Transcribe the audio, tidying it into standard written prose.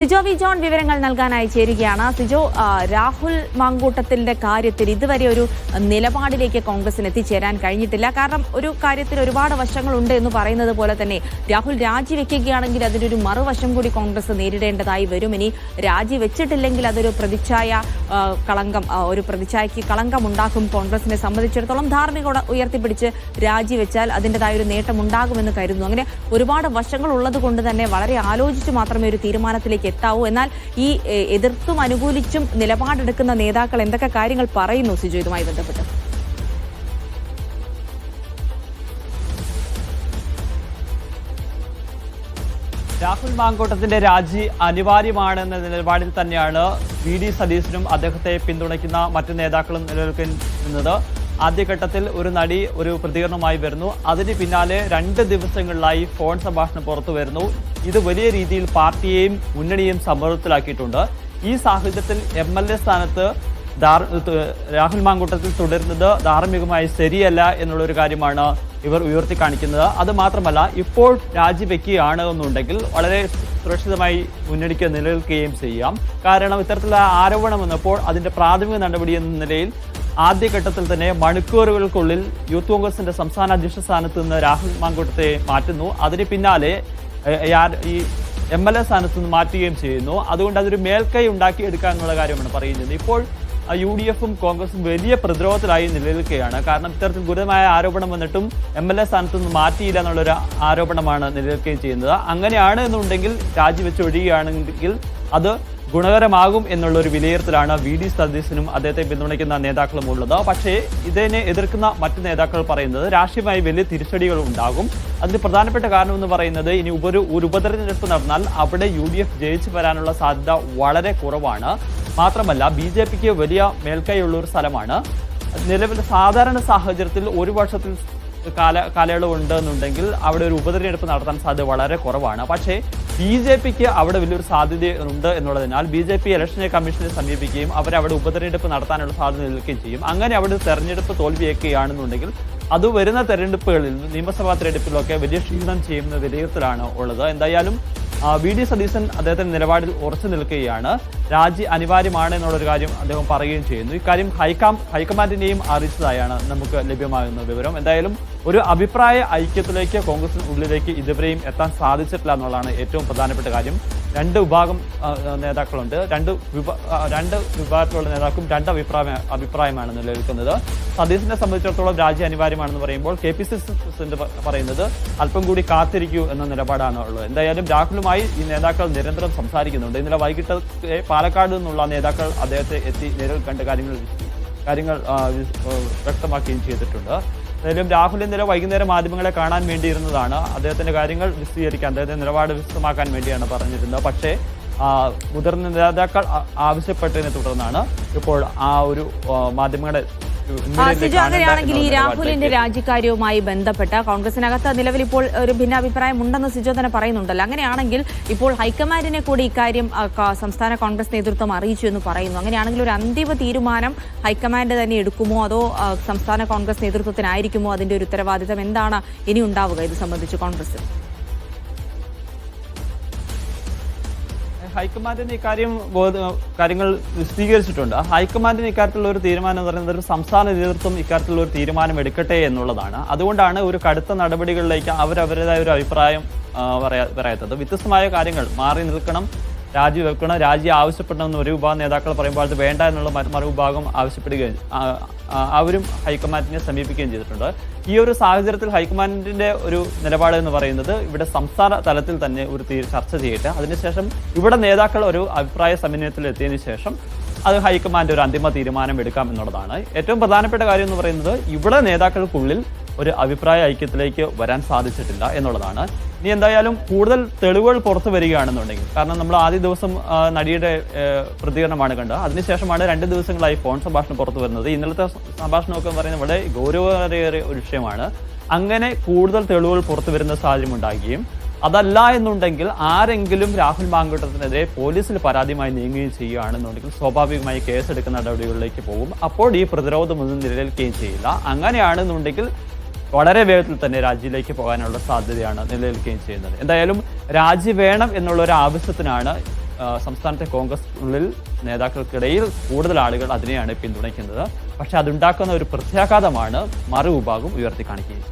Sijo V John വിവരങ്ങൾ നൽകാനായി ചേരുകയാണ്. സിജോ, രാഹുൽ മാങ്കൂട്ടത്തിന്റെ കാര്യത്തിൽ ഇതുവരെ ഒരു നിലപാടിലേക്ക് കോൺഗ്രസിന് എത്തിച്ചേരാൻ കഴിഞ്ഞിട്ടില്ല. കാരണം ഒരു കാര്യത്തിൽ ഒരുപാട് വശങ്ങളുണ്ട് എന്ന് പറയുന്നത് പോലെ തന്നെ രാഹുൽ രാജിവെക്കുകയാണെങ്കിൽ അതിനൊരു മറുവശം കൂടി കോൺഗ്രസ് നേരിടേണ്ടതായി വരും. ഇനി രാജിവെച്ചിട്ടില്ലെങ്കിൽ അതൊരു പ്രതിച്ഛായക്ക് കളങ്കം ഉണ്ടാക്കും. കോൺഗ്രസിനെ സംബന്ധിച്ചിടത്തോളം ധാർമ്മികത ഉയർത്തിപ്പിടിച്ച് രാജിവെച്ചാൽ അതിൻ്റെതായ ഒരു നേട്ടം ഉണ്ടാകുമെന്ന് കരുതുന്നു. അങ്ങനെ ഒരുപാട് വശങ്ങൾ ഉള്ളത് കൊണ്ട് തന്നെ വളരെ ആലോചിച്ച് മാത്രമേ ഒരു തീരുമാനത്തിലേക്ക് എത്താവൂ. എന്നാൽ ഈ എതിർത്തും അനുകൂലിച്ചും നിലപാടെടുക്കുന്ന നേതാക്കൾ എന്തൊക്കെ കാര്യങ്ങൾ പറയുന്നു സിജോ ഇതുമായി ബന്ധപ്പെട്ട്? രാഹുൽ മാങ്കൂട്ടത്തിന്റെ രാജി അനിവാര്യമാണെന്ന നിലപാടിൽ തന്നെയാണ് വി.ഡി. സതീശനും അദ്ദേഹത്തെ പിന്തുണയ്ക്കുന്ന മറ്റു നേതാക്കളും നിലനിൽക്കുന്നത്. ആദ്യഘട്ടത്തിൽ ഒരു നടി ഒരു പ്രതികരണമായി വരുന്നു. അതിന് പിന്നാലെ 2 ദിവസങ്ങളിലായി ഫോൺ സംഭാഷണം പുറത്തു വരുന്നു. ഇത് വലിയ രീതിയിൽ പാർട്ടിയെയും മുന്നണിയെയും സമ്മർദ്ദത്തിലാക്കിയിട്ടുണ്ട്. ഈ സാഹചര്യത്തിൽ MLA സ്ഥാനത്ത് രാഹുൽ മാങ്കൂട്ടത്തിൽ തുടരുന്നത് ധാർമ്മികമായി ശരിയല്ല എന്നുള്ളൊരു കാര്യമാണ് ഇവർ ഉയർത്തി കാണിക്കുന്നത്. അത് മാത്രമല്ല, ഇപ്പോൾ രാജിവെക്കുകയാണ് എന്നുണ്ടെങ്കിൽ വളരെ സുരക്ഷിതമായി മുന്നണിക്ക് നിലനിൽക്കുകയും ചെയ്യാം. കാരണം ഇത്തരത്തിലുള്ള ആരോപണം വന്നപ്പോൾ അതിന്റെ പ്രാഥമിക നടപടി എന്ന നിലയിൽ ആദ്യഘട്ടത്തിൽ തന്നെ മണിക്കൂറുകൾക്കുള്ളിൽ യൂത്ത് കോൺഗ്രസിന്റെ സംസ്ഥാന അധ്യക്ഷ സ്ഥാനത്ത് നിന്ന് രാഹുൽ മാങ്കൂട്ടത്തെ മാറ്റുന്നു. അതിന് പിന്നാലെ ഈ MLA സ്ഥാനത്ത് നിന്ന് മാറ്റുകയും ചെയ്യുന്നു. അതുകൊണ്ട് അതൊരു മേൽക്കൈ ഉണ്ടാക്കിയെടുക്കുക എന്നുള്ള കാര്യമാണ് പറയുന്നത്. ഇപ്പോൾ UDF-ഉം കോൺഗ്രസും വലിയ പ്രതിരോധത്തിലായി നിലനിൽക്കുകയാണ്. കാരണം ഇത്തരത്തിൽ ഗുരുതരമായ ആരോപണം വന്നിട്ടും MLA സ്ഥാനത്ത് നിന്ന് മാറ്റിയില്ല എന്നുള്ളൊരു ആരോപണമാണ് നിലനിൽക്കുകയും ചെയ്യുന്നത്. അങ്ങനെയാണ് എന്നുണ്ടെങ്കിൽ രാജിവെച്ച് ഒഴിയുകയാണെങ്കിൽ അത് ഗുണകരമാകും എന്നുള്ളൊരു വിലയിരുത്തലാണ് വി.ഡി. സതീശനും അദ്ദേഹത്തെ പിന്തുണയ്ക്കുന്ന നേതാക്കളും ഉള്ളത്. പക്ഷേ ഇതിനെ എതിർക്കുന്ന മറ്റു നേതാക്കൾ പറയുന്നത് രാഷ്ട്രീയമായി വലിയ തിരിച്ചടികൾ ഉണ്ടാകും. അതിന് പ്രധാനപ്പെട്ട കാരണം എന്ന് പറയുന്നത് ഇനി ഒരു ഉപതെരഞ്ഞെടുപ്പ് നടന്നാൽ അവിടെ UDF ജയിച്ചു വരാനുള്ള സാധ്യത വളരെ കുറവാണ്. മാത്രമല്ല BJPക്ക് വലിയ മേൽക്കൈയുള്ള ഒരു സ്ഥലമാണ്. നിലവിൽ സാധാരണ സാഹചര്യത്തിൽ 1 വർഷത്തിൽ കാലയളവ് ഉണ്ടെന്നുണ്ടെങ്കിൽ അവിടെ ഒരു ഉപതെരഞ്ഞെടുപ്പ് നടത്താൻ സാധ്യത വളരെ കുറവാണ്. പക്ഷേ BJPക്ക് അവിടെ വലിയൊരു സാധ്യതയുണ്ട് എന്നുള്ളതിനാൽ BJP ഇലക്ഷൻ കമ്മീഷനെ സമീപിക്കുകയും അവരവിടെ ഉപതെരഞ്ഞെടുപ്പ് നടത്താനുള്ള സാധ്യത നിൽക്കുകയും ചെയ്യും. അങ്ങനെ അവിടെ തെരഞ്ഞെടുപ്പ് തോൽവിയേക്കുകയാണെന്നുണ്ടെങ്കിൽ അത് വരുന്ന തെരഞ്ഞെടുപ്പുകളിൽ നിയമസഭാ തെരഞ്ഞെടുപ്പിലൊക്കെ വലിയ ക്ഷീണം ചെയ്യുന്ന വിലയിരുത്തലാണ് ഉള്ളത്. എന്തായാലും വി.ഡി. സതീശൻ അദ്ദേഹത്തിന്റെ നിലപാടിൽ ഉറച്ചു നിൽക്കുകയാണ്. രാജി അനിവാര്യമാണ് എന്നുള്ളൊരു കാര്യം അദ്ദേഹം പറയുകയും ചെയ്യുന്നു. ഇക്കാര്യം ഹൈക്കമാൻഡിനെയും അറിയിച്ചതായാണ് നമുക്ക് ലഭ്യമാകുന്ന വിവരം. എന്തായാലും ഒരു അഭിപ്രായ ഐക്യത്തിലേക്ക് കോൺഗ്രസിന് ഉള്ളിലേക്ക് ഇതുവരെയും എത്താൻ സാധിച്ചിട്ടില്ല എന്നുള്ളതാണ് ഏറ്റവും പ്രധാനപ്പെട്ട കാര്യം. 2 വിഭാഗം നേതാക്കളുണ്ട്. രണ്ട് വിഭാഗത്തിലുള്ള നേതാക്കളും 2 അഭിപ്രായമാണ് നിലനിൽക്കുന്നത്. സതീശനെ സംബന്ധിച്ചിടത്തോളം രാജി അനിവാര്യമാണെന്ന് പറയുമ്പോൾ KPCC പ്രസിഡന്റ് പറയുന്നത് അല്പം കൂടി കാത്തിരിക്കൂ എന്ന നിലപാടാണ് ഉള്ളത്. എന്തായാലും രാഹുലുമായി ഈ നേതാക്കൾ നിരന്തരം സംസാരിക്കുന്നുണ്ട്. ഇന്നലെ വൈകിട്ട് പാലക്കാട് നിന്നുള്ള നേതാക്കൾ അദ്ദേഹത്തെ എത്തി നേരിൽ കണ്ട് കാര്യങ്ങൾ വ്യക്തമാക്കുകയും ചെയ്തിട്ടുണ്ട്. എന്തായാലും രാഹുൽ ഇന്നലെ വൈകുന്നേരം മാധ്യമങ്ങളെ കാണാൻ വേണ്ടിയിരുന്നതാണ്. അദ്ദേഹത്തിന്റെ കാര്യങ്ങൾ വിശദീകരിക്കാൻ, അദ്ദേഹത്തിന്റെ നിലപാട് വിശദമാക്കാൻ വേണ്ടിയാണ് പറഞ്ഞിരുന്നത്. പക്ഷേ മുതിർന്ന നേതാക്കൾ ആവശ്യപ്പെട്ടതിനെ തുടർന്നാണ് ഇപ്പോൾ ആ ഒരു മാധ്യമങ്ങളെ സിജോ, അങ്ങനെയാണെങ്കിൽ ഈ രാഹുലിന്റെ രാജിക്കാര്യവുമായി ബന്ധപ്പെട്ട കോൺഗ്രസിനകത്ത് നിലവിൽ ഇപ്പോൾ ഒരു ഭിന്നാഭിപ്രായം ഉണ്ടെന്ന് സിജോ തന്നെ പറയുന്നുണ്ടല്ലോ. അങ്ങനെയാണെങ്കിൽ ഇപ്പോൾ ഹൈക്കമാൻഡിനെ കൂടി ഇക്കാര്യം സംസ്ഥാന കോൺഗ്രസ് നേതൃത്വം അറിയിച്ചു എന്ന് പറയുന്നു. അങ്ങനെയാണെങ്കിൽ ഒരു അന്തിമ തീരുമാനം ഹൈക്കമാൻഡ് തന്നെ എടുക്കുമോ അതോ സംസ്ഥാന കോൺഗ്രസ് നേതൃത്വത്തിനായിരിക്കുമോ അതിന്റെ ഒരു ഉത്തരവാദിത്തം? എന്താണ് ഇനി ഉണ്ടാവുക ഇത് സംബന്ധിച്ച് കോൺഗ്രസ്? ഹൈക്കമാൻഡിന് കാര്യങ്ങൾ വിശദീകരിച്ചിട്ടുണ്ട്. ഹൈക്കമാൻഡിന് ഇക്കാര്യത്തിലുള്ള ഒരു തീരുമാനം എന്ന് പറയുന്നത് ഒരു സംസ്ഥാന നേതൃത്വം ഇക്കാര്യത്തിലുള്ള ഒരു തീരുമാനം എടുക്കട്ടെ എന്നുള്ളതാണ്. അതുകൊണ്ടാണ് ഒരു കടുത്ത നടപടികളിലേക്ക് അവരവരുടേതായ ഒരു അഭിപ്രായം പറയാത്തത്. വ്യത്യസ്തമായ കാര്യങ്ങൾ മാറി നിൽക്കണം, രാജിവെക്കണം, രാജി ആവശ്യപ്പെടണമെന്ന് ഒരു വിഭാഗം നേതാക്കൾ പറയുമ്പോൾ അത് വേണ്ട എന്നുള്ള മറുവിഭാഗം ആവശ്യപ്പെടുകയും അവരും ഹൈക്കമാൻഡിനെ സമീപിക്കുകയും ചെയ്തിട്ടുണ്ട്. ഈ ഒരു സാഹചര്യത്തിൽ ഹൈക്കമാൻഡിന്റെ ഒരു നിലപാട് എന്ന് പറയുന്നത് ഇവിടെ സംസ്ഥാന തലത്തിൽ തന്നെ ഒരു ചർച്ച ചെയ്യട്ടെ, അതിനുശേഷം ഇവിടെ നേതാക്കൾ ഒരു അഭിപ്രായ സമന്വയത്തിൽ എത്തിയതിനു ശേഷം അത് ഹൈക്കമാൻഡ് ഒരു അന്തിമ തീരുമാനം എടുക്കാം എന്നുള്ളതാണ്. ഏറ്റവും പ്രധാനപ്പെട്ട കാര്യം എന്ന് പറയുന്നത് ഇവിടെ നേതാക്കൾക്കുള്ളിൽ ഒരു അഭിപ്രായ ഐക്യത്തിലേക്ക് വരാൻ സാധിച്ചിട്ടില്ല എന്നുള്ളതാണ്. ഇനി എന്തായാലും കൂടുതൽ തെളിവുകൾ പുറത്തു വരികയാണെന്നുണ്ടെങ്കിൽ, കാരണം നമ്മൾ ആദ്യ ദിവസം നടിയുടെ പ്രതികരണമാണ് കണ്ടത്, അതിനുശേഷമാണ് 2 ദിവസങ്ങളായി ഫോൺ സംഭാഷണം പുറത്തു വരുന്നത്. ഇന്നലത്തെ സംഭാഷണമൊക്കെ പറയുന്നത് വളരെ ഗൗരവമേറിയ ഒരു വിഷയമാണ്. അങ്ങനെ കൂടുതൽ തെളിവുകൾ പുറത്തു വരുന്ന സാഹചര്യം ഉണ്ടാകുകയും അതല്ല എന്നുണ്ടെങ്കിൽ ആരെങ്കിലും രാഹുൽ മാങ്കൂട്ടത്തിനെതിരെ പോലീസിൽ പരാതിയുമായി നീങ്ങുകയും ചെയ്യുകയാണെന്നുണ്ടെങ്കിൽ സ്വാഭാവികമായി കേസെടുക്കുന്ന നടപടികളിലേക്ക് പോകും. അപ്പോൾ ഈ പ്രതിരോധമൊന്നും നിലനിൽക്കുകയും ചെയ്യില്ല. അങ്ങനെയാണെന്നുണ്ടെങ്കിൽ വളരെ വേഗത്തിൽ തന്നെ രാജിയിലേക്ക് പോകാനുള്ള സാധ്യതയാണ് നിലനിൽക്കുകയും ചെയ്യുന്നത്. എന്തായാലും രാജി വേണം എന്നുള്ള ഒരു ആവശ്യത്തിനാണ് സംസ്ഥാനത്തെ കോൺഗ്രസ് ഉള്ളിൽ നേതാക്കൾക്കിടയിൽ കൂടുതൽ ആളുകൾ അതിനെയാണ് പിന്തുണയ്ക്കുന്നത്. പക്ഷെ അതുണ്ടാക്കുന്ന ഒരു പ്രത്യാഘാതമാണ് മറുവിഭാഗം ഉയർത്തി കാണിക്കുന്നത്.